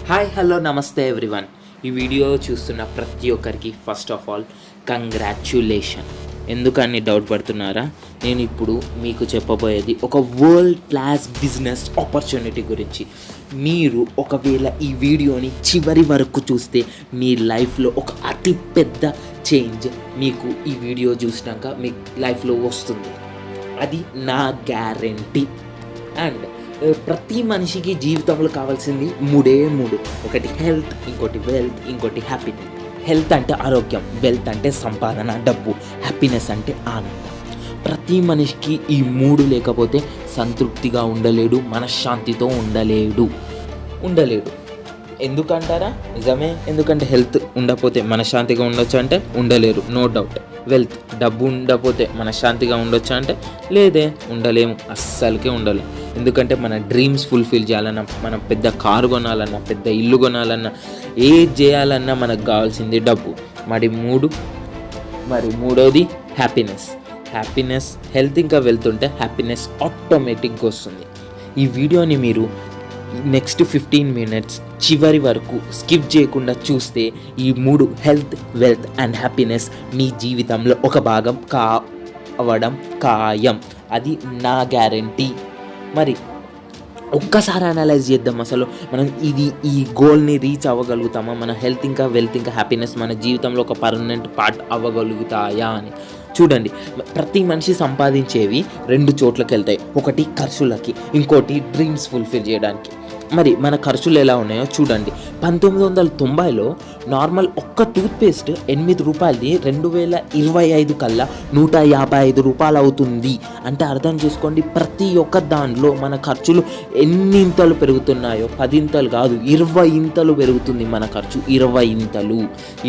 Hi hello నమస్తే everyone. ఈ video చూస్తున్న ప్రతి ఒక్కరికి ఫస్ట్ ఆఫ్ ఆల్ కంగ్రాచ్యులేషన్. ఎందుకని డౌట్ పడుతున్నారా? నేను ఇప్పుడు మీకు చెప్పబోయేది ఒక వరల్డ్ క్లాస్ బిజినెస్ ఆపర్చునిటీ గురించి. మీరు ఒకవేళ ఈ వీడియోని చివరి వరకు చూస్తే మీ లైఫ్లో ఒక అతి పెద్ద చేంజ్ మీకు ఈ వీడియో చూసినాక మీ లైఫ్లో వస్తుంది. అది నా గ్యారెంటీ. అండ్ ప్రతి మనిషికి జీవితంలో కావాల్సింది మూడు. ఒకటి హెల్త్, ఇంకోటి వెల్త్, ఇంకోటి హ్యాపీనెస్. హెల్త్ అంటే ఆరోగ్యం, వెల్త్ అంటే సంపాదన, డబ్బు, హ్యాపీనెస్ అంటే ఆనందం. ప్రతి మనిషికి ఈ మూడు లేకపోతే సంతృప్తిగా ఉండలేడు, మనశ్శాంతితో ఉండలేడు. ఎందుకంటారా? నిజమే. ఎందుకంటే హెల్త్ ఉండకపోతే మనశ్శాంతిగా ఉండొచ్చు అంటే ఉండలేరు, నో డౌట్. వెల్త్, డబ్బు ఉండకపోతే మనశ్శాంతిగా ఉండొచ్చు అంటే లేదే, ఉండలేము, అస్సలకే ఉండలేము. ఎందుకంటే మన డ్రీమ్స్ ఫుల్ఫిల్ చేయాలన్నా, మనం పెద్ద కారు కొనాలన్నా, పెద్ద ఇల్లు కొనాలన్నా, ఏది చేయాలన్నా మనకు కావాల్సింది డబ్బు. మరి మూడోది హ్యాపీనెస్. హెల్త్ ఇంకా వెళ్తుంటే హ్యాపీనెస్ ఆటోమేటిక్గా వస్తుంది. ఈ వీడియోని మీరు నెక్స్ట్ 15 minutes చివరి వరకు స్కిప్ చేయకుండా చూస్తే ఈ మూడు హెల్త్, వెల్త్ అండ్ హ్యాపీనెస్ మీ జీవితంలో ఒక భాగం కావడం ఖాయం. అది నా గ్యారెంటీ. మరి ఒక్కసారి అనలైజ్ చేద్దాం, అసలు మనం ఈ గోల్ని రీచ్ అవ్వగలుగుతామా? మన హెల్త్ ఇంకా వెల్త్ ఇంకా హ్యాపీనెస్ మన జీవితంలో ఒక పర్మనెంట్ పార్ట్ అవ్వగలుగుతాయా అని చూడండి. ప్రతి మనిషి సంపాదించేవి 2 చోట్లకి వెళ్తాయి. ఒకటి ఖర్చులకి, ఇంకోటి డ్రీమ్స్ ఫుల్ఫిల్ చేయడానికి. మరి మన ఖర్చులు ఎలా ఉన్నాయో చూడండి. 1990లో నార్మల్ ఒక్క టూత్పేస్ట్ 8 రూపాయలది 2025 కల్లా 155 రూపాయలు అవుతుంది. అంటే అర్థం చేసుకోండి, ప్రతి ఒక్క దానిలో మన ఖర్చులు ఎన్ని ఇంతలు పెరుగుతున్నాయో, 10 ఇంతలు కాదు 20 ఇంతలు పెరుగుతుంది మన ఖర్చు. 20 ఇంతలు,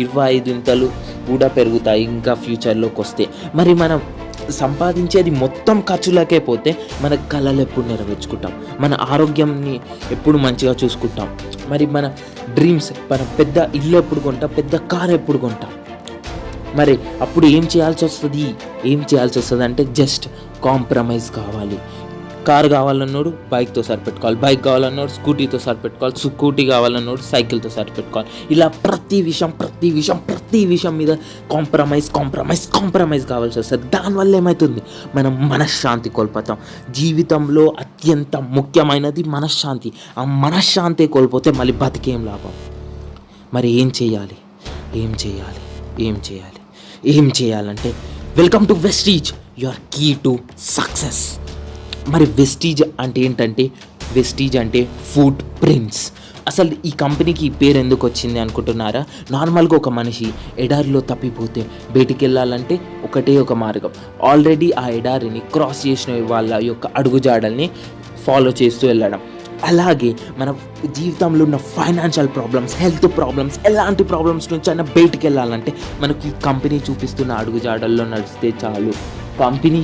25 ఇంతలు కూడా పెరుగుతాయి ఇంకా ఫ్యూచర్లోకి వస్తే. మరి మనం సంపాదించేది మొత్తం ఖర్చులకే పోతే మన కళలు ఎప్పుడు నెరవేర్చుకుంటాం? మన ఆరోగ్యంని ఎప్పుడు మంచిగా చూసుకుంటాం? మరి మన డ్రీమ్స్, మన పెద్ద ఇల్లు ఎప్పుడు కొంటాం? పెద్ద కార్ ఎప్పుడు కొంటాం? మరి అప్పుడు ఏం చేయాల్సి వస్తుంది అంటే జస్ట్ కాంప్రమైజ్ కావాలి. కార్ కావాలన్నాడు బైక్తో సరిపెట్టుకోవాలి, బైక్ కావాలన్నాడు స్కూటీతో సరిపెట్టుకోవాలి, స్కూటీ కావాలన్నాడు సైకిల్తో సరిపెట్టుకోవాలి. ఇలా ప్రతి విషయం మీద కాంప్రమైజ్ కావాల్సి వస్తుంది. దానివల్ల ఏమవుతుంది? మనం మనశ్శాంతి కోల్పోతాం. జీవితంలో అత్యంత ముఖ్యమైనది మనశ్శాంతి. ఆ మనశ్శాంతి కోల్పోతే మళ్ళీ బతికేం లాభం? మరి ఏం చేయాలంటే welcome to Vestige, your key to success. మరి వెస్టీజ్ అంటే ఫుట్ ప్రింట్స్. అసలు ఈ కంపెనీకి ఈ పేరు ఎందుకు వచ్చింది అనుకుంటున్నారా? నార్మల్గా ఒక మనిషి ఎడారిలో తప్పిపోతే బయటికి వెళ్ళాలంటే ఒకటే ఒక మార్గం. ఆల్రెడీ ఆ ఎడారిని క్రాస్ చేసిన వాళ్ళ యొక్క అడుగుజాడల్ని ఫాలో చేస్తూ వెళ్ళడం. అలాగే మన జీవితంలో ఉన్న ఫైనాన్షియల్ ప్రాబ్లమ్స్, హెల్త్ ప్రాబ్లమ్స్, ఎలాంటి ప్రాబ్లమ్స్ నుంచి అయినా బయటికి వెళ్ళాలంటే మనకి ఈ కంపెనీ చూపిస్తున్న అడుగుజాడల్లో నడిస్తే చాలు. కంపెనీ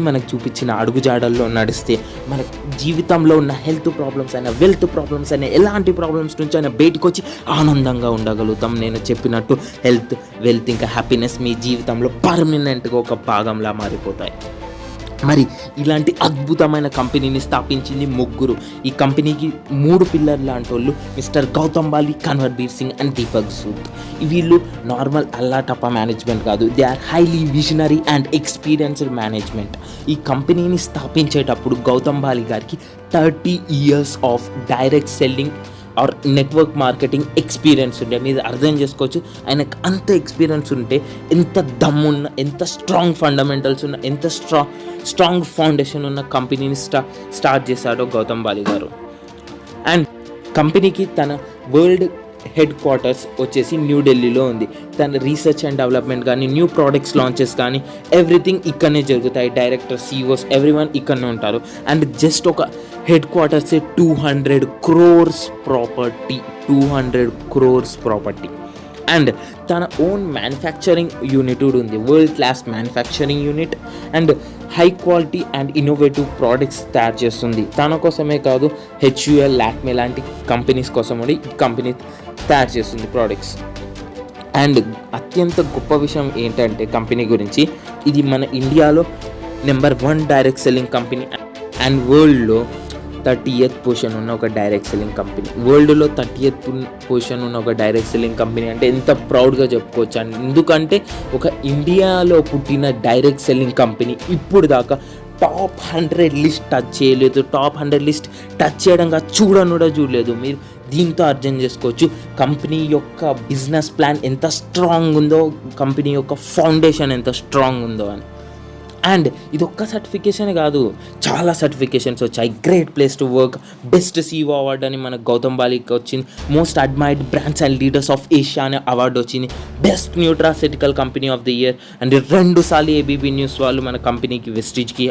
మనకు చూపించిన అడుగుజాడల్లో నడిస్తే మన జీవితంలో ఉన్న హెల్త్ ప్రాబ్లమ్స్ అయినా, వెల్త్ ప్రాబ్లమ్స్ అయినా, ఎలాంటి ప్రాబ్లమ్స్ నుంచి అయినా బయటకు వచ్చి ఆనందంగా ఉండగలుగుతాం. నేను చెప్పినట్టు హెల్త్, వెల్త్ ఇంకా హ్యాపీనెస్ మీ జీవితంలో పర్మనెంట్గా ఒక భాగంలా మారిపోతాయి. మరి ఇలాంటి అద్భుతమైన కంపెనీని స్థాపించింది ముగ్గురు. ఈ కంపెనీకి 3 పిల్లర్ లాంటి వాళ్ళు మిస్టర్ గౌతమ్ బాలి, కన్వర్బీర్ సింగ్ అండ్ దీపక్ సూద్. వీళ్ళు నార్మల్ అల్లాటప్ప మేనేజ్మెంట్ కాదు, they are highly visionary and experienced management. ఈ కంపెనీని స్థాపించేటప్పుడు గౌతమ్ బాలి గారికి 30 years of direct selling or network marketing experience ఉండే. మీరు అర్థం చేసుకోవచ్చు, ఆయనకు అంత ఎక్స్పీరియన్స్ ఉంటే ఎంత దమ్మున్న, ఎంత స్ట్రాంగ్ ఫండమెంటల్స్ ఉన్న, ఎంత స్ట్రాంగ్ ఫౌండేషన్ ఉన్న కంపెనీని స్టార్ట్ చేశాడో గౌతమ్ బాలి గారు. అండ్ కంపెనీకి తన వరల్డ్ హెడ్ క్వార్టర్స్ వచ్చేసి న్యూఢిల్లీలో ఉంది. తన రీసెర్చ్ అండ్ డెవలప్మెంట్ కానీ, న్యూ ప్రోడక్ట్స్ లాంచెస్ కానీ ఎవ్రీథింగ్ ఇక్కడనే జరుగుతాయి. డైరెక్టర్, CEOs ఎవ్రీవన్ ఇక్కడనే ఉంటారు. అండ్ జస్ట్ ఒక హెడ్ క్వార్టర్సే 200 crores ప్రాపర్టీ. అండ్ తన ఓన్ మ్యానుఫ్యాక్చరింగ్ యూనిట్ కూడా ఉంది, world class manufacturing unit. And high quality and innovative products తయారు చేస్తుంది. తన కోసమే కాదు, HUL, లాక్మే లాంటి కంపెనీస్ కోసం కూడా ఈ కంపెనీ తయారు చేస్తుంది ప్రోడక్ట్స్. అండ్ అత్యంత గొప్ప విషయం ఏంటంటే కంపెనీ గురించి, ఇది మన ఇండియాలో number 1 direct selling company and వరల్డ్లో 30th పొజిషన్ ఉన్న ఒక డైరెక్ట్ సెల్లింగ్ కంపెనీ, వరల్డ్లో 30th పొజిషన్ ఉన్న ఒక డైరెక్ట్ సెల్లింగ్ కంపెనీ అంటే ఎంత ప్రౌడ్గా చెప్పుకోవచ్చు అండి. ఎందుకంటే ఒక ఇండియాలో పుట్టిన డైరెక్ట్ సెల్లింగ్ కంపెనీ ఇప్పుడు దాకా టాప్ 100 లిస్ట్ టచ్ చేయలేదు, టాప్ 100 లిస్ట్ టచ్ చేయడంగా చూడలేదు. మీరు దీంతో అర్థం చేసుకోవచ్చు కంపెనీ యొక్క బిజినెస్ ప్లాన్ ఎంత స్ట్రాంగ్ ఉందో, కంపెనీ యొక్క ఫౌండేషన్ ఎంత స్ట్రాంగ్ ఉందో అని. అండ్ ఇది ఒక్క సర్టిఫికేషన్ కాదు, చాలా సర్టిఫికేషన్స్ వచ్చాయి. Great place to work, best CEO award అని మనకు గౌతమ్ బాలికి వచ్చింది. Most admired brands and leaders of Asia అనే అవార్డు వచ్చింది. Best nutraceutical company of the year and 2 సార్లు ABP న్యూస్ వాళ్ళు మన కంపెనీకి వెస్టీజ్కి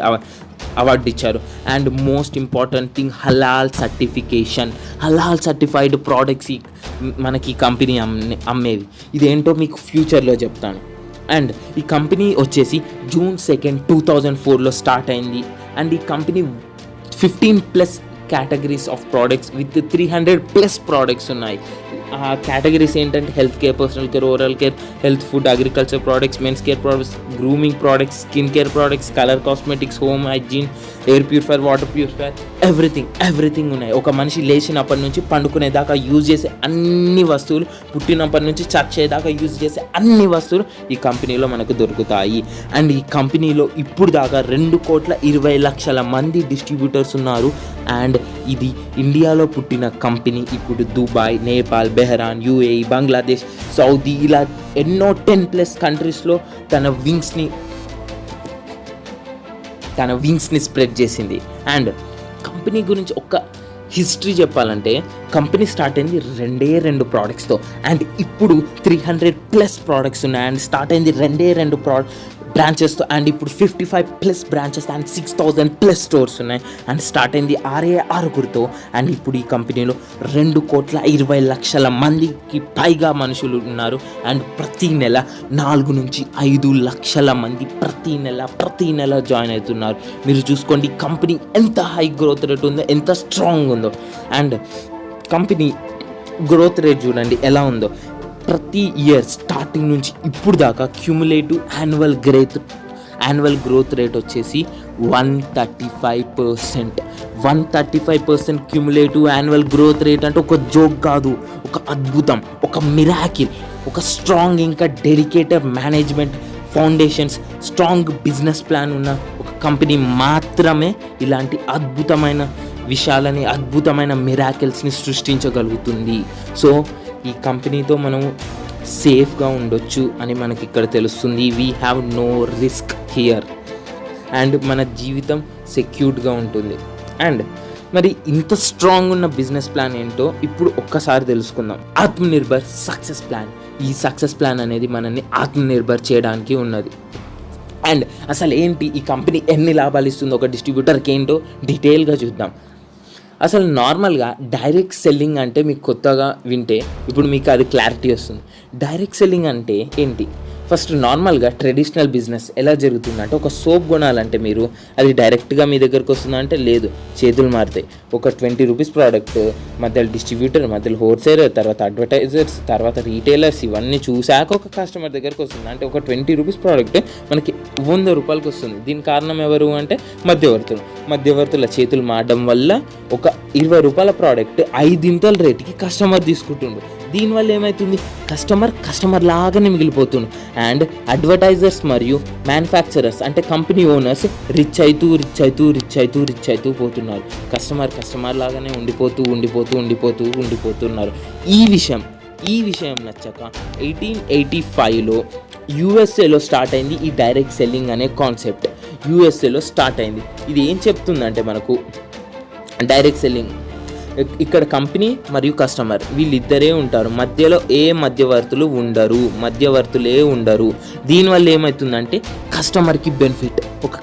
అవార్డు ఇచ్చారు. And most important thing halal certification, halal certified products మనకి కంపెనీ అమ్మేవి. ఇదేంటో మీకు ఫ్యూచర్లో చెప్తాను. అండ్ ఈ కంపెనీ వచ్చేసి June 2nd, 2004లో స్టార్ట్ అయింది. అండ్ ఈ company 15+ categories of products with 300+ products ఉన్నాయి. ఆ కేటగిరీస్ ఏంటంటే health care, personal care, oral care, health food, agriculture products, men's care products, grooming products, skin care products, colour cosmetics, home hygiene, air purifier, water purifier, everything ఉన్నాయి. ఒక మనిషి లేచినప్పటి నుంచి పండుకునేదాకా use చేసే అన్ని వస్తువులు, పుట్టినప్పటి నుంచి చచ్చేదాకా యూజ్ చేసే అన్ని వస్తువులు ఈ కంపెనీలో మనకు దొరుకుతాయి. అండ్ ఈ కంపెనీలో ఇప్పుడు దాకా 2,20,00,000 మంది డిస్ట్రిబ్యూటర్స్ ఉన్నారు. అండ్ ఇది ఇండియాలో పుట్టిన కంపెనీ ఇప్పుడు Dubai, Nepal, బెహ్రాన్, UAE, Bangladesh, Saudi ఇలా ఎన్నో 10+ కంట్రీస్లో తన వింగ్స్ని స్ప్రెడ్ చేసింది. అండ్ కంపెనీ గురించి ఒక హిస్టరీ చెప్పాలంటే కంపెనీ స్టార్ట్ అయింది 2 ప్రోడక్ట్స్తో. అండ్ ఇప్పుడు 300+ ప్రోడక్ట్స్ ఉన్నాయి. అండ్ స్టార్ట్ అయింది 2 బ్రాంచెస్తో. అండ్ ఇప్పుడు 55+ బ్రాంచెస్ అండ్ 6,000+ స్టోర్స్ ఉన్నాయి. అండ్ స్టార్ట్ అయింది 6 అండ్ ఇప్పుడు ఈ కంపెనీలో 2,20,00,000 మందికి పైగా మనుషులు ఉన్నారు. అండ్ ప్రతి నెల 4 నుంచి 5 లక్షల మంది ప్రతి నెల జాయిన్ అవుతున్నారు. మీరు చూసుకోండి కంపెనీ ఎంత హై గ్రోత్ రేట్ ఉందో, ఎంత స్ట్రాంగ్ ఉందో. అండ్ కంపెనీ గ్రోత్ రేట్ చూడండి ఎలా ఉందో. ప్రతి ఇయర్ స్టార్టింగ్ నుంచి ఇప్పుడు దాకా క్యూములేటివ్ యాన్యువల్ గ్రోత్ రేట్ వచ్చేసి 135%. 135% క్యూములేటివ్ యాన్యువల్ గ్రోత్ రేట్ అంటే ఒక జోక్ కాదు, ఒక అద్భుతం, ఒక మిరాకిల్. ఒక స్ట్రాంగ్ ఇంకా dedicated management, foundations, strong business plan ఉన్న ఒక కంపెనీ మాత్రమే ఇలాంటి అద్భుతమైన విషయాలని, అద్భుతమైన మిరాకిల్స్ని సృష్టించగలుగుతుంది. సో ఈ కంపెనీతో మనం సేఫ్గా ఉండొచ్చు అని మనకి ఇక్కడ తెలుస్తుంది. We have no risk here and మన జీవితం సెక్యూర్డ్గా ఉంటుంది. అండ్ మరి ఇంత స్ట్రాంగ్ ఉన్న బిజినెస్ ప్లాన్ ఏంటో ఇప్పుడు ఒక్కసారి తెలుసుకుందాం. Atmanirbhar success plan. ఈ సక్సెస్ ప్లాన్ అనేది మనల్ని ఆత్మనిర్భర్ చేయడానికి ఉన్నది. అండ్ అసలు ఏంటి ఈ కంపెనీ ఎన్ని లాభాలు ఇస్తుందో ఒక డిస్ట్రిబ్యూటర్కి ఏంటో డీటెయిల్గా చూద్దాం. అసలు నార్మల్గా డైరెక్ట్ సెల్లింగ్ అంటే మీకు కొత్తగా వింటే ఇప్పుడు మీకు అది క్లారిటీ వస్తుంది. డైరెక్ట్ సెల్లింగ్ అంటే ఏంటి? ఫస్ట్ నార్మల్గా ట్రెడిషనల్ బిజినెస్ ఎలా జరుగుతుందంటే ఒక సోప్ కొనాలంటే మీరు అది డైరెక్ట్గా మీ దగ్గరకు వస్తుందంటే లేదు, చేతులు మారుతాయి. ఒక 20 రూపీస్ ప్రోడక్ట్ మధ్యలో డిస్ట్రిబ్యూటర్, మధ్యలో హోల్సేలర్, తర్వాత అడ్వర్టైజర్స్, తర్వాత రీటైలర్స్ ఇవన్నీ చూశాక ఒక కస్టమర్ దగ్గరకు వస్తుంది. అంటే ఒక 20 రూపీస్ ప్రోడక్ట్ మనకి 100 రూపాయలకి వస్తుంది. దీని కారణం ఎవరు అంటే మధ్యవర్తుల చేతులు మారడం వల్ల ఒక 20 రూపాయల ప్రోడక్ట్ 5 రేటుకి కస్టమర్ తీసుకుంటుండు. దీనివల్ల ఏమవుతుంది? కస్టమర్ లాగానే మిగిలిపోతుంది. అండ్ అడ్వర్టైజర్స్ మరియు మ్యానుఫ్యాక్చరర్స్ అంటే కంపెనీ ఓనర్స్ రిచ్ అవుతూ పోతున్నారు. కస్టమర్ లాగానే ఉండిపోతున్నారు. ఈ విషయం నచ్చక 1885లో USA స్టార్ట్ అయింది ఈ డైరెక్ట్ సెల్లింగ్ అనే కాన్సెప్ట్. USA స్టార్ట్ అయింది. ఇది ఏం చెప్తుందంటే మనకు డైరెక్ట్ సెల్లింగ్ ఇక్కడ కంపెనీ మరియు కస్టమర్ వీళ్ళిద్దరే ఉంటారు, మధ్యలో ఏ మధ్యవర్తులే ఉండరు. దీనివల్ల ఏమవుతుందంటే కస్టమర్కి బెనిఫిట్. ఒక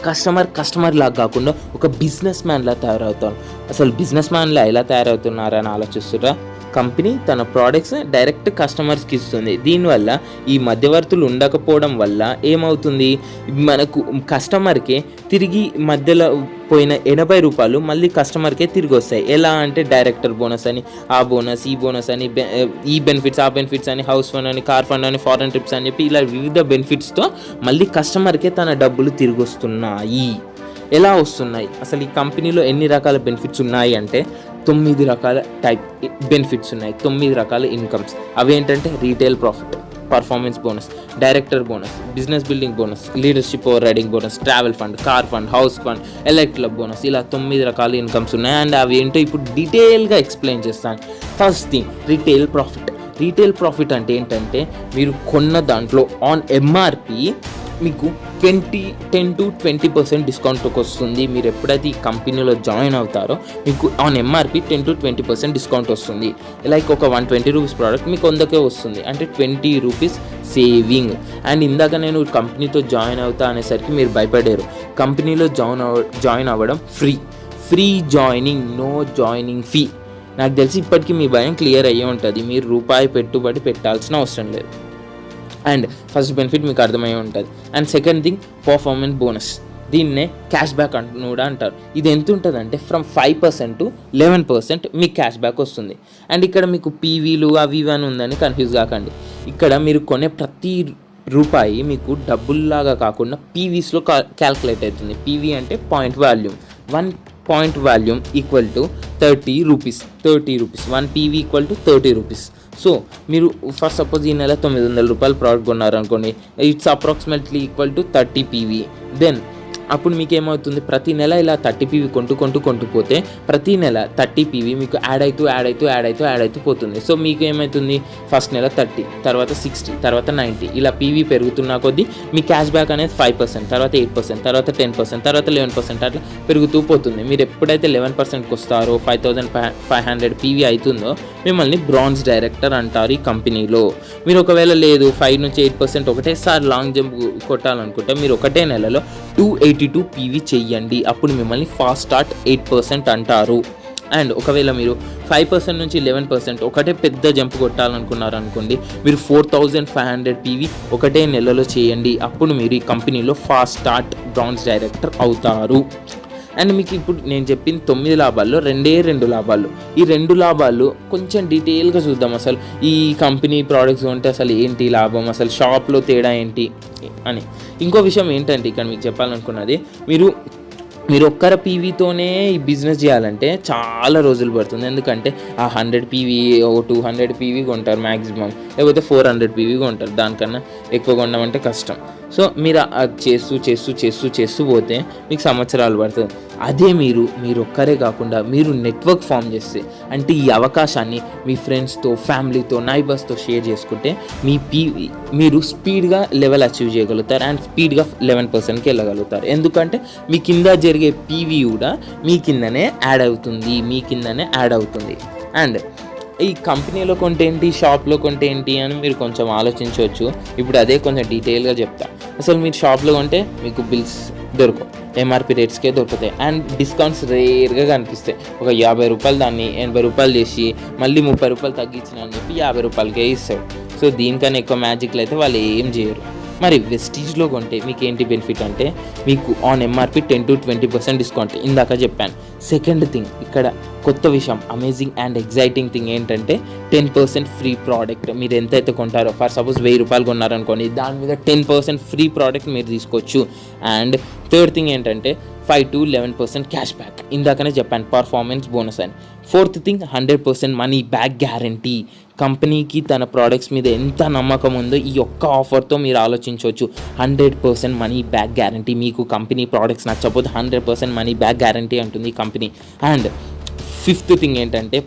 కస్టమర్ లాగా కాకుండా ఒక బిజినెస్ మ్యాన్లా తయారవుతారు. అసలు బిజినెస్ మ్యాన్లా ఎలా తయారవుతున్నారని ఆలోచిస్తురా? కంపెనీ తన ప్రోడక్ట్స్ డైరెక్ట్ కస్టమర్స్కి ఇస్తుంది. దీనివల్ల ఈ మధ్యవర్తులు ఉండకపోవడం వల్ల ఏమవుతుంది? మనకు కస్టమర్కే తిరిగి మధ్యలో పోయిన 80 రూపాయలు మళ్ళీ కస్టమర్కే తిరిగి వస్తాయి. ఎలా అంటే డైరెక్టర్ బోనస్ అని, ఆ బోనస్, ఈ బోనస్ అని, ఈ బెనిఫిట్స్, ఆ బెనిఫిట్స్ అని, హౌస్ ఫండ్ అని, కార్ ఫండ్ అని, ఫారెన్ ట్రిప్స్ అని చెప్పి ఇలా వివిధ బెనిఫిట్స్తో మళ్ళీ కస్టమర్కే తన డబ్బులు తిరిగి వస్తున్నాయి. ఎలా వస్తున్నాయి, అసలు ఈ కంపెనీలో ఎన్ని రకాల బెనిఫిట్స్ ఉన్నాయి అంటే 9 రకాల బెనిఫిట్స్ ఉన్నాయి, 9 రకాల ఇన్కమ్స్. అవి ఏంటంటే retail profit, performance bonus, director bonus, business building bonus, leadership over riding bonus, travel fund, car fund, house fund, elect club bonus. ఇలా 9 రకాల ఇన్కమ్స్ ఉన్నాయి. అండ్ అవి ఏంటో ఇప్పుడు డీటెయిల్గా ఎక్స్ప్లెయిన్ చేస్తాను. First thing retail profit. Retail profit అంటే ఏంటంటే మీరు కొన్న దాంట్లో ఆన్ ఎంఆర్పి మీకు 10-20% డిస్కౌంట్కి వస్తుంది. మీరు ఎప్పుడైతే ఈ కంపెనీలో జాయిన్ అవుతారో మీకు ఆన్ ఎంఆర్పి 10-20% డిస్కౌంట్ వస్తుంది. లైక్ ఒక 120 రూపీస్ ప్రోడక్ట్ మీకు 100కే వస్తుంది, అంటే 20 రూపీస్ సేవింగ్. అండ్ ఇందాక నేను కంపెనీతో జాయిన్ అవుతా అనేసరికి మీరు భయపడారు. కంపెనీలో జాయిన్ అవ్వడం free joining, no joining fee. నాకు తెలిసి ఇప్పటికీ మీ భయం క్లియర్ అయ్యే ఉంటుంది. మీరు రూపాయి పెట్టుబడి పెట్టాల్సిన అవసరం లేదు. అండ్ ఫస్ట్ బెనిఫిట్ మీకు అర్థమయ్యే ఉంటుంది. And second thing performance bonus. దీన్నే క్యాష్ బ్యాక్ కూడా అంటారు. ఇది ఎంత ఉంటుంది అంటే ఫ్రమ్ 5% to 11% మీకు క్యాష్ బ్యాక్ వస్తుంది. అండ్ ఇక్కడ మీకు పీవీలు అవి ఇవి అని ఉందని కన్ఫ్యూజ్ కాకండి. ఇక్కడ మీరు కొనే ప్రతి రూపాయి మీకు డబ్బుల్లాగా కాకుండా పీవీస్లో క్యాల్కులేట్ అవుతుంది. పీవీ అంటే point volume. 1 point volume equal to 30 rupees. 1 PV equal to 30 rupees. So మీరు ఫర్ సపోజ్ ఈ నెల 900 రూపాయలు ప్రోడక్ట్ కొన్నారు అనుకోండి, it's approximately equal to 30 PV. Then అప్పుడు మీకు ఏమవుతుంది, ప్రతి నెల ఇలా 30 పీవీ కొంటూ పోతే ప్రతి నెల 30 పీవీ మీకు యాడ్ అవుతూ పోతుంది. సో మీకు ఏమవుతుంది, ఫస్ట్ నెల 30, తర్వాత 60, తర్వాత 90, ఇలా పీవీ పెరుగుతున్న కొద్దీ మీ క్యాష్ బ్యాక్ అనేది 5%, తర్వాత 8%, తర్వాత 10%, తర్వాత 11% అట్లా పెరుగుతూ పోతుంది. మీరు ఎప్పుడైతే 11%కి వస్తారో 5500 పీవీ అవుతుందో మిమ్మల్ని బ్రాంజ్ డైరెక్టర్ అంటారు ఈ కంపెనీలో. మీరు ఒకవేళ లేదు 5 నుంచి 8% ఒకటేసారి లాంగ్ జంప్ కొట్టాలనుకుంటే మీరు ఒకటే నెలలో 282 పీవీ చెయ్యండి. అప్పుడు మిమ్మల్ని ఫాస్ట్ స్టార్ట్ 8% అంటారు. అండ్ ఒకవేళ మీరు 5% నుంచి 11% ఒకటే పెద్ద జంప్ కొట్టాలనుకున్నారు అనుకోండి, మీరు 4500 పీవీ ఒకటే నెలలో చేయండి. అప్పుడు మీరు ఈ కంపెనీలో ఫాస్ట్ స్టార్ట్ బ్రాంజ్ డైరెక్టర్ అవుతారు. అండ్ మీకు ఇప్పుడు నేను చెప్పిన 9 లాభాల్లో 2 లాభాలు. ఈ 2 లాభాలు కొంచెం డీటెయిల్గా చూద్దాం. అసలు ఈ కంపెనీ ప్రోడక్ట్స్ ఉంటే అసలు ఏంటి లాభం, అసలు షాప్లో తేడా ఏంటి అని. ఇంకో విషయం ఏంటంటే ఇక్కడ మీకు చెప్పాలనుకున్నది, మీరు ఒక్కర పీవీతోనే ఈ బిజినెస్ చేయాలంటే చాలా రోజులు పడుతుంది. ఎందుకంటే ఆ 100 పీవీ 200 పీవీ కొంటారు మ్యాక్సిమం, లేకపోతే 400 పీవీ కొంటారు. దానికన్నా ఎక్కువ కొనమంటే కష్టం. సో మీరు చేస్తూ పోతే మీకు సంవత్సరాలు పడుతుంది. అదే మీరు ఒక్కరే కాకుండా మీరు నెట్వర్క్ ఫామ్ చేస్తే, అంటే ఈ అవకాశాన్ని మీ ఫ్రెండ్స్తో, ఫ్యామిలీతో, నైబర్స్తో షేర్ చేసుకుంటే మీరు స్పీడ్గా లెవెల్ అచీవ్ చేయగలుగుతారు. అండ్ స్పీడ్గా 11%కి వెళ్ళగలుగుతారు. ఎందుకంటే మీ కింద జరిగే పీవీ కూడా మీ కిందనే యాడ్ అవుతుంది. అండ్ ఈ కంపెనీలో కొంటే ఏంటి, షాప్లో కొంటే ఏంటి అని మీరు కొంచెం ఆలోచించవచ్చు. ఇప్పుడు అదే కొంచెం డీటెయిల్గా చెప్తా. అసలు మీరు షాప్లో కొంటే మీకు బిల్స్ దొరకవు, ఎంఆర్పి రేట్స్కే దొరుకుతాయి. అండ్ డిస్కౌంట్స్ రేర్గా కనిపిస్తాయి. ఒక 50 రూపాయలు దాన్ని 80 రూపాయలు చేసి మళ్ళీ 30 రూపాయలు తగ్గించిన అని చెప్పి 50 రూపాయలకే ఇస్తాడు. సో దీనికన్నా ఎక్కువ మ్యాజిక్లు అయితే వాళ్ళు ఏం చేయరు. మరి వెస్టీజ్లో కొంటే మీకు ఏంటి బెనిఫిట్ అంటే మీకు ఆన్ ఎంఆర్పి 10-20% డిస్కౌంట్ ఇందాక చెప్పాను. సెకండ్ థింగ్, ఇక్కడ కొత్త విషయం, అమేజింగ్ అండ్ ఎగ్జైటింగ్ థింగ్ ఏంటంటే 10% ఫ్రీ ప్రోడక్ట్. మీరు ఎంతైతే కొంటారో, ఫర్ సపోజ్ 1000 రూపాయలు కొన్నారనుకోండి, దాని మీద 10% ఫ్రీ ప్రోడక్ట్ మీరు తీసుకోవచ్చు. అండ్ థర్డ్ థింగ్ ఏంటంటే 5-11% క్యాష్ బ్యాక్. ఇందాకనే చెప్పాను పర్ఫార్మెన్స్ బోనస్ అని. Fourth thing 100% money back guarantee. కంపెనీకి తన ప్రోడక్ట్స్ మీద ఎంత నమ్మకం ఉందో ఈ ఒక్క ఆఫర్తో మీరు ఆలోచించవచ్చు. 100% మనీ బ్యాక్ గ్యారంటీ. మీకు కంపెనీ ప్రోడక్ట్స్ నచ్చకపోతే 100% మనీ బ్యాక్ గ్యారంటీ అంటుంది ఈ కంపెనీ. అండ్ ఫిఫ్త్ థింగ్ ఏంటంటే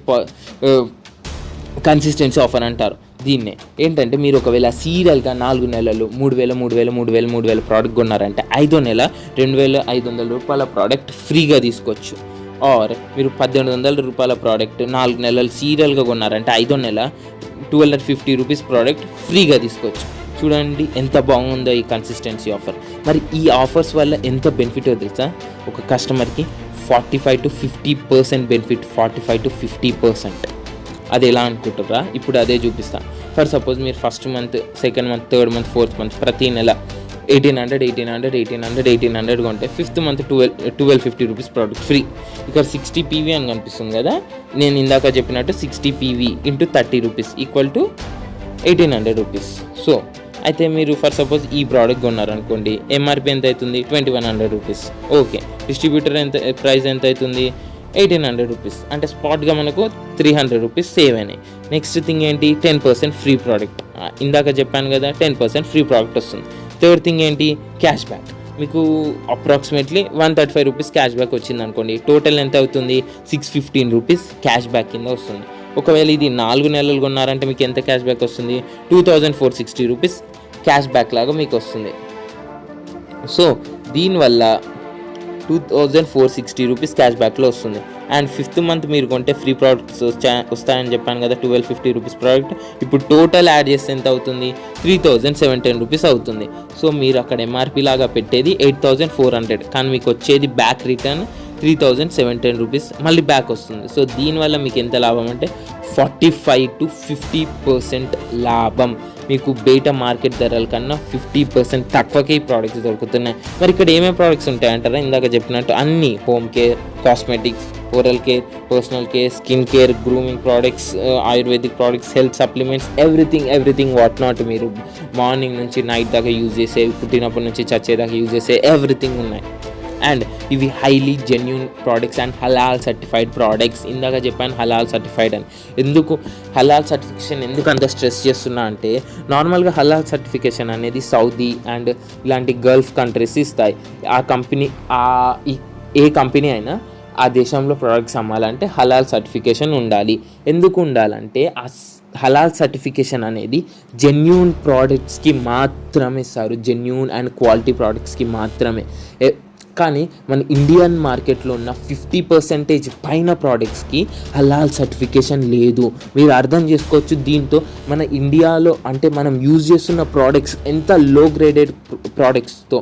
కన్సిస్టెన్సీ ఆఫర్ అంటారు దీన్నే. ఏంటంటే మీరు ఒకవేళ సీరియల్గా 4 నెలలు 3000 ప్రోడక్ట్ కొన్నారంటే 5వ నెల 2500 రూపాయల ప్రోడక్ట్ ఫ్రీగా తీసుకోవచ్చు. ఆర్ మీరు 1800 రూపాయల ప్రోడక్ట్ 4 నెలలు సీరియల్గా కొన్నారంటే 5వ నెల 1250 రూపీస్ ప్రోడక్ట్ ఫ్రీగా తీసుకోవచ్చు. చూడండి ఎంత బాగుందో ఈ కన్సిస్టెన్సీ ఆఫర్. మరి ఈ ఆఫర్స్ వల్ల ఎంత బెనిఫిట్ తెలుసా, ఒక కస్టమర్కి 45-50% బెనిఫిట్. 45-50%. అది ఎలా అనుకుంటారా, ఇప్పుడు అదే చూపిస్తాను. ఫర్ సపోజ్ మీరు first month, second month, third month, fourth month ప్రతి నెల 1800 కొంటే fifth month 1250 rupees product free. ఇక్కడ 60 పీవీ అని కనిపిస్తుంది కదా, నేను ఇందాక చెప్పినట్టు 60 PV into 30 rupees equal to 1800 rupees. So అయితే మీరు ఫర్ సపోజ్ ఈ ప్రోడక్ట్ కొన్నారనుకోండి, ఎంఆర్పి ఎంత అవుతుంది 2100 రూపీస్. ఓకే, డిస్ట్రిబ్యూటర్ ప్రైస్ ఎంత అవుతుంది 1800 రూపీస్, అంటే స్పాట్గా మనకు 300 రూపీస్ సేవ్ అయినాయి. నెక్స్ట్ థింగ్ ఏంటి 10% ఫ్రీ ప్రోడక్ట్, ఇందాక చెప్పాను కదా 10% ఫ్రీ ప్రోడక్ట్ వస్తుంది. థర్డ్ థింగ్ ఏంటి క్యాష్ బ్యాక్, మీకు అప్రాక్సిమేట్లీ 135 రూపీస్ క్యాష్ బ్యాక్ వచ్చింది అనుకోండి, టోటల్ ఎంత అవుతుంది 615 రూపీస్ క్యాష్ బ్యాక్ కింద వస్తుంది. ఒకవేళ ఇది 4 నెలలు కొన్నారంటే మీకు ఎంత క్యాష్ బ్యాక్ వస్తుంది 2460 రూపీస్ క్యాష్ బ్యాక్ లాగా మీకు వస్తుంది. సో దీనివల్ల 2460 రూపీస్ క్యాష్ బ్యాక్లో వస్తుంది. అండ్ 5th మంత్ మీరు కొంటే ఫ్రీ ప్రోడక్ట్స్ వస్తాయని చెప్పాను కదా 1250 రూపీస్ ప్రోడక్ట్, ఇప్పుడు టోటల్ యాడ్ చేస్తే ఎంత అవుతుంది 3710 రూపీస్ అవుతుంది. సో మీరు అక్కడ ఎంఆర్పి లాగా పెట్టేది 8400, కానీ మీకు వచ్చేది బ్యాక్ రిటర్న్ 3710 రూపీస్ మళ్ళీ బ్యాక్ వస్తుంది. సో దీనివల్ల మీకు ఎంత లాభం అంటే 45 to 50% లాభం. మీకు బయట మార్కెట్ ధరల కన్నా 50% తక్కువకే ఈ ప్రోడక్ట్స్ దొరుకుతున్నాయి. మరి ఇక్కడ ఏమేమి ప్రోడక్ట్స్ ఉంటాయంటారా, ఇందాక చెప్పినట్టు అన్ని home care, cosmetics, oral care, personal care, skin care, grooming products, ayurvedic products, health supplements, everything what not మీరు మార్నింగ్ నుంచి నైట్ దాకా యూజ్ చేసే, పుట్టినప్పటి నుంచి చచ్చేదాకా యూజ్ చేసే ఎవ్రీథింగ్ ఉన్నాయి. అండ్ ఇవి highly genuine products and halal certified products. ఇందాక చెప్పాను హలాల్ సర్టిఫైడ్ అని. ఎందుకు హలాల్ సర్టిఫికేషన్ ఎందుకు అంత స్ట్రెస్ చేస్తున్నా అంటే, నార్మల్గా హలాల్ సర్టిఫికేషన్ అనేది సౌదీ అండ్ ఇలాంటి గల్ఫ్ కంట్రీస్ ఇస్తాయి. ఆ కంపెనీ ఏ కంపెనీ అయినా ఆ దేశంలో ప్రోడక్ట్స్ అమ్మాలంటే హలాల్ సర్టిఫికేషన్ ఉండాలి. ఎందుకు ఉండాలంటే ఆ హలాల్ సర్టిఫికేషన్ అనేది జెన్యూన్ ప్రోడక్ట్స్కి మాత్రమే ఇస్తారు, జెన్యూన్ అండ్ క్వాలిటీ ప్రోడక్ట్స్కి మాత్రమే. కానీ మన ఇండియన్ మార్కెట్లో ఉన్న 50% పైన ప్రోడక్ట్స్కి హలాల్ సర్టిఫికేషన్ లేదు. మీరు అర్థం చేసుకోవచ్చు. దీంతో మన ఇండియాలో అంటే మనం యూజ్ చేస్తున్న ప్రోడక్ట్స్ ఎంత లో గ్రేడెడ్ ప్రోడక్ట్స్తో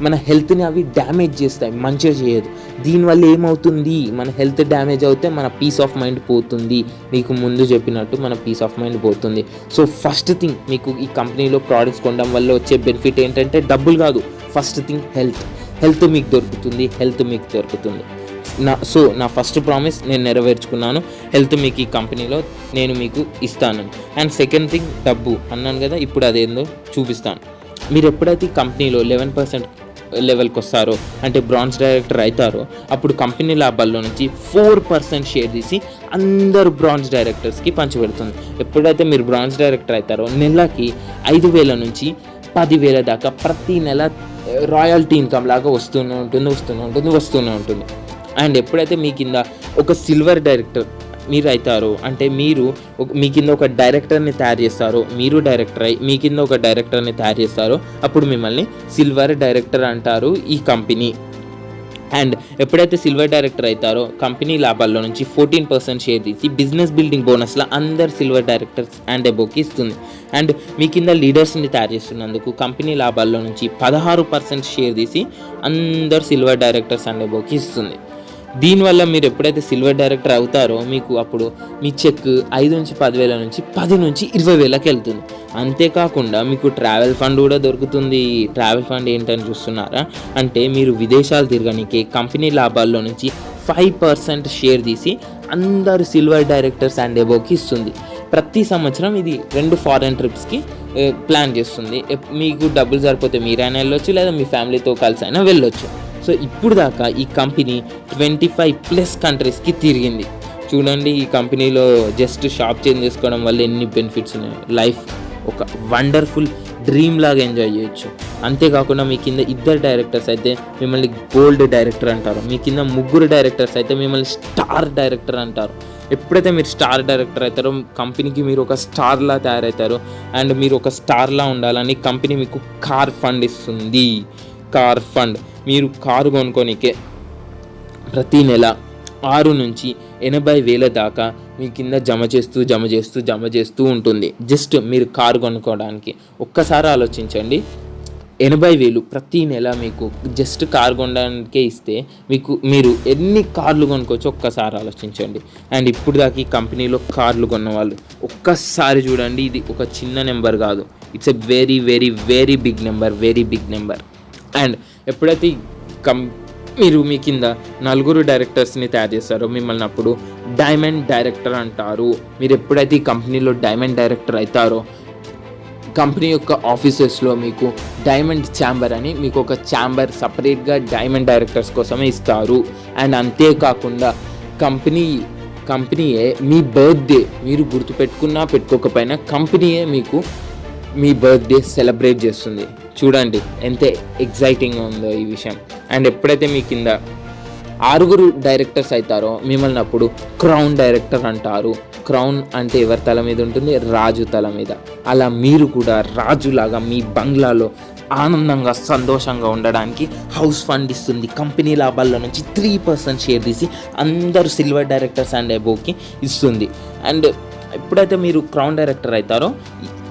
మన హెల్త్ని అవి డ్యామేజ్ చేస్తాయి, మంచిగా చేయదు. దీనివల్ల ఏమవుతుంది, మన హెల్త్ డ్యామేజ్ అవుతే మన పీస్ ఆఫ్ మైండ్ పోతుంది. మీకు ముందు చెప్పినట్టు మన పీస్ ఆఫ్ మైండ్ పోతుంది. సో ఫస్ట్ థింగ్ మీకు ఈ కంపెనీలో ప్రోడక్ట్స్ కొనడం వల్ల వచ్చే బెనిఫిట్ ఏంటంటే డబ్బులు కాదు, ఫస్ట్ థింగ్ హెల్త్ మీకు దొరుకుతుంది. నా ఫస్ట్ ప్రామిస్ నేను నెరవేర్చుకున్నాను. హెల్త్ మీకు ఈ కంపెనీలో నేను మీకు ఇస్తాను. అండ్ సెకండ్ థింగ్ డబ్బు అన్నాను కదా, ఇప్పుడు అదేందో చూపిస్తాను. మీరు ఎప్పుడైతే ఈ కంపెనీలో 11% లెవెల్కి వస్తారో అంటే బ్రాంజ్ డైరెక్టర్ అవుతారో, అప్పుడు కంపెనీ లాభాల్లో నుంచి 4% షేర్ తీసి అందరు బ్రాంజ్ డైరెక్టర్స్కి పంచిపెడుతుంది. ఎప్పుడైతే మీరు బ్రాంజ్ డైరెక్టర్ అవుతారో నెలకి 5,000 నుంచి 10,000 దాకా ప్రతి నెల రాయల్టీ ఇన్కమ్ లాగా వస్తూనే ఉంటుంది. అండ్ ఎప్పుడైతే మీ కింద ఒక సిల్వర్ డైరెక్టర్ మీరు అవుతారో, అంటే మీ కింద ఒక డైరెక్టర్ని తయారు చేస్తారో, మీరు డైరెక్టర్ అయ్యి మీ కింద ఒక డైరెక్టర్ని తయారు చేస్తారో, అప్పుడు మిమ్మల్ని సిల్వర్ డైరెక్టర్ అంటారు ఈ కంపెనీ. అండ్ ఎప్పుడైతే సిల్వర్ డైరెక్టర్ అవుతారో కంపెనీ లాభాల్లో నుంచి 14% షేర్ తీసి బిజినెస్ బిల్డింగ్ బోనస్లో అందరు సిల్వర్ డైరెక్టర్స్ అండ్ ఎబోకి ఇస్తుంది. అండ్ మీ కింద లీడర్స్ని తయారు చేస్తున్నందుకు కంపెనీ లాభాల్లో నుంచి 16% షేర్ తీసి అందరు సిల్వర్ డైరెక్టర్స్ అండ్ ఎబోకి ఇస్తుంది. దీనివల్ల మీరు ఎప్పుడైతే సిల్వర్ డైరెక్టర్ అవుతారో మీకు అప్పుడు మీ చెక్ 5 నుంచి 10,000 నుంచి 10 నుంచి 20,000కి వెళ్తుంది. అంతేకాకుండా మీకు ట్రావెల్ ఫండ్ కూడా దొరుకుతుంది. ట్రావెల్ ఫండ్ ఏంటని చూస్తున్నారా, అంటే మీరు విదేశాలు తిరగడానికి కంపెనీ లాభాల్లో నుంచి 5% షేర్ తీసి అందరు సిల్వర్ డైరెక్టర్స్ అండ్ ఎబోకి ఇస్తుంది. ప్రతి సంవత్సరం ఇది 2 ఫారెన్ ట్రిప్స్కి ప్లాన్ చేస్తుంది. మీకు డబ్బులు సరిపోతే మీరైనా వెళ్ళొచ్చు, లేదా మీ ఫ్యామిలీతో కలిసి అయినా వెళ్ళొచ్చు. సో ఇప్పుడు దాకా ఈ కంపెనీ 25+ కంట్రీస్కి తిరిగింది. చూడండి, ఈ కంపెనీలో జస్ట్ షాప్ చేంజ్ చేసుకోవడం వల్ల ఎన్ని బెనిఫిట్స్ ఉన్నాయి. లైఫ్ ఒక వండర్ఫుల్ డ్రీమ్ లాగా ఎంజాయ్ చేయొచ్చు. అంతేకాకుండా మీ కింద 2 డైరెక్టర్స్ అయితే మిమ్మల్ని గోల్డ్ డైరెక్టర్ అంటారు. మీ కింద 3 డైరెక్టర్స్ అయితే మిమ్మల్ని స్టార్ డైరెక్టర్ అంటారు. ఎప్పుడైతే మీరు స్టార్ డైరెక్టర్ అవుతారో కంపెనీకి మీరు ఒక స్టార్లా తయారవుతారు. అండ్ మీరు ఒక స్టార్లా ఉండాలని కంపెనీ మీకు కార్ ఫండ్ ఇస్తుంది. కార్ ఫండ్ మీరు కారు కొనుక్కోనికే ప్రతి నెల 6 నుంచి 80,000 దాకా మీ కింద జమ చేస్తూ ఉంటుంది. జస్ట్ మీరు కారు కొనుక్కోవడానికి ఒక్కసారి ఆలోచించండి. 80,000 ప్రతి నెల మీకు జస్ట్ కారు కొనడానికే ఇస్తే మీరు ఎన్ని కార్లు కొనుక్కోవచ్చు ఒక్కసారి ఆలోచించండి. అండ్ ఇప్పుడు దాకా ఈ కంపెనీలో కార్లు కొన్న వాళ్ళు ఒక్కసారి చూడండి, ఇది ఒక చిన్న నెంబర్ కాదు, it's a very very very big number. And ఎప్పుడైతే మీరు మీ కింద 4 డైరెక్టర్స్ని తయారు చేస్తారో మిమ్మల్ని అప్పుడు డైమండ్ డైరెక్టర్ అంటారు. మీరు ఎప్పుడైతే ఈ కంపెనీలో డైమండ్ డైరెక్టర్ అవుతారో కంపెనీ యొక్క ఆఫీసెస్లో మీకు డైమండ్ ఛాంబర్ అని మీకు ఒక ఛాంబర్ సపరేట్గా డైమండ్ డైరెక్టర్స్ కోసమే ఇస్తారు. అండ్ అంతేకాకుండా కంపెనీయే మీ బర్త్డే మీరు గుర్తుపెట్టుకున్నా పెట్టుకోకపోయినా కంపెనీయే మీకు మీ బర్త్డే సెలబ్రేట్ చేస్తుంది. చూడండి ఎంత ఎగ్జైటింగ్గా ఉందో ఈ విషయం. అండ్ ఎప్పుడైతే మీ కింద 6 డైరెక్టర్స్ అవుతారో మిమ్మల్ని అప్పుడు క్రౌన్ డైరెక్టర్ అంటారు. క్రౌన్ అంటే ఎవరి తల మీద ఉంటుంది? రాజు తల మీద. అలా మీరు కూడా రాజులాగా మీ బంగ్లాలో ఆనందంగా సంతోషంగా ఉండడానికి హౌస్ ఫండ్ ఇస్తుంది. కంపెనీ లాభాల్లో నుంచి 3% షేర్ తీసి అందరూ సిల్వర్ డైరెక్టర్స్ అండ్ అబోవ్కి ఇస్తుంది. అండ్ ఎప్పుడైతే మీరు క్రౌన్ డైరెక్టర్ అవుతారో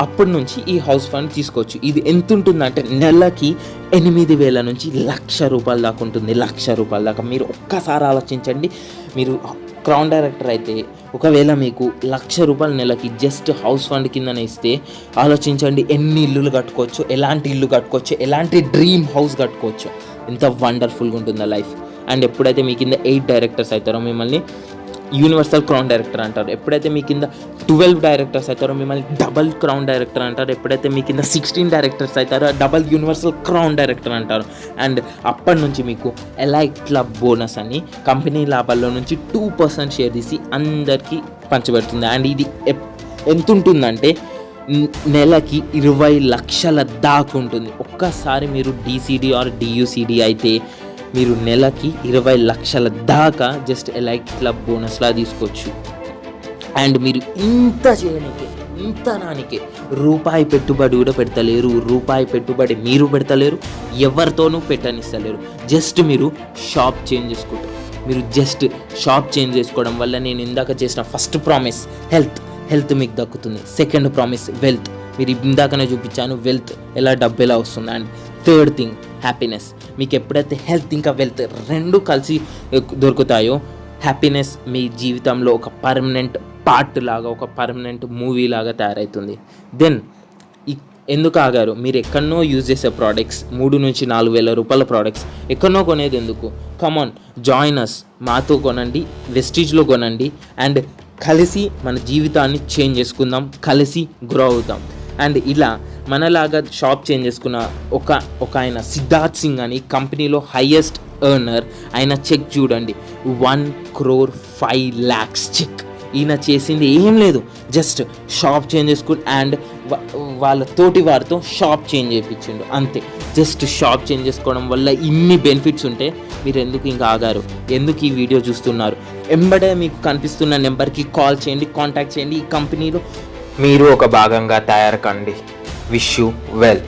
అప్పటి నుంచి ఈ హౌస్ ఫండ్ తీసుకోవచ్చు. ఇది ఎంత ఉంటుందంటే నెలకి 8,000 నుంచి ₹1,00,000 దాకా ఉంటుంది. ₹1,00,000 దాకా. మీరు ఒక్కసారి ఆలోచించండి. మీరు క్రౌన్ డైరెక్టర్ అయితే ఒకవేళ మీకు ₹1,00,000 నెలకి జస్ట్ హౌస్ ఫండ్ కిందనే ఇస్తే ఆలోచించండి ఎన్ని ఇల్లులు కట్టుకోవచ్చు, ఎలాంటి ఇల్లు కట్టుకోవచ్చు, ఎలాంటి డ్రీమ్ హౌస్ కట్టుకోవచ్చు. ఎంత వండర్ఫుల్గా ఉంటుందో లైఫ్. అండ్ ఎప్పుడైతే మీ కింద 8 డైరెక్టర్స్ అవుతారో మిమ్మల్ని యూనివర్సల్ క్రౌన్ డైరెక్టర్ అంటారు. ఎప్పుడైతే మీ కింద 12 డైరెక్టర్స్ అవుతారో మిమ్మల్ని డబల్ క్రౌన్ డైరెక్టర్ అంటారు. ఎప్పుడైతే మీ కింద 16 డైరెక్టర్స్ అవుతారో డబల్ యూనివర్సల్ క్రౌన్ డైరెక్టర్ అంటారు. అండ్ అప్పటి నుంచి మీకు ఎలైట్ క్లబ్ బోనస్ అని కంపెనీ లాభాల్లో నుంచి 2% షేర్ తీసి అందరికీ పంచబెడుతుంది. అండ్ ఇది ఎంత ఉంటుందంటే నెలకి 20 లక్షల దాకా ఉంటుంది. ఒక్కసారి మీరు DCD ఆర్ DUCD అయితే మీరు నెలకి 20 లక్షల దాకా జస్ట్ ఎలైట్ క్లబ్ బోనస్లా తీసుకోవచ్చు. అండ్ మీరు ఇంత చేయడానికి ఇంత రానికి రూపాయి పెట్టుబడి కూడా పెడతలేరు. రూపాయి పెట్టుబడి మీరు పెడతలేరు, ఎవరితోనూ పెట్టనిస్తలేరు. జస్ట్ మీరు షాప్ చేంజ్ చేసుకుంటారు. మీరు జస్ట్ షాప్ చేంజ్ చేసుకోవడం వల్ల నేను ఇందాక చేసిన ఫస్ట్ ప్రామిస్ హెల్త్ మీకు దక్కుతుంది. సెకండ్ ప్రామిస్ వెల్త్, మీరు ఇందాకనే చూపించాను వెల్త్ డబ్బు ఎలా వస్తుంది. And third thing happiness. మీకు ఎప్పుడైతే హెల్త్ ఇంకా వెల్త్ 2 కలిసి దొరుకుతాయో హ్యాపీనెస్ మీ జీవితంలో ఒక పర్మనెంట్ పార్ట్ లాగా, ఒక పర్మనెంట్ మూవీ లాగా తయారవుతుంది. దెన్ ఎందుకు ఆగారు? మీరు ఎక్కడనో యూజ్ చేసే ప్రోడక్ట్స్ 3 నుంచి 4,000 రూపాయల ప్రోడక్ట్స్ ఎక్కడనో కొనేది ఎందుకు? కమాన్, జాయిన్ అస్. మాతో కొనండి, వెస్టీజ్లో కొనండి. అండ్ కలిసి మన జీవితాన్ని చేంజ్ చేసుకుందాం, కలిసి గ్రో అవుతాం. అండ్ ఇలా మనలాగా షాప్ చేంజ్ చేసుకున్న ఒక ఆయన సిద్ధార్థ్ సింగ్ అని కంపెనీలో హైయెస్ట్ ఎర్నర్. ఆయన చెక్ చూడండి, 1,05,00,000 చెక్. ఈయన చేసింది ఏం లేదు, జస్ట్ షాప్ చేంజ్ చేసుకుని అండ్ వాళ్ళ తోటి వారితో షాప్ చేంజ్ చేయించిండు అంతే. జస్ట్ షాప్ చేంజ్ చేసుకోవడం వల్ల ఇన్ని బెనిఫిట్స్ ఉంటే మీరు ఎందుకు ఇంకా ఆగారు? ఎందుకు ఈ వీడియో చూస్తున్నారు? ఎంబడే మీకు కనిపిస్తున్న నెంబర్కి కాల్ చేయండి, కాంటాక్ట్ చేయండి. ఈ కంపెనీలో మీరు ఒక భాగంగా తయారు కండి. Wish you well.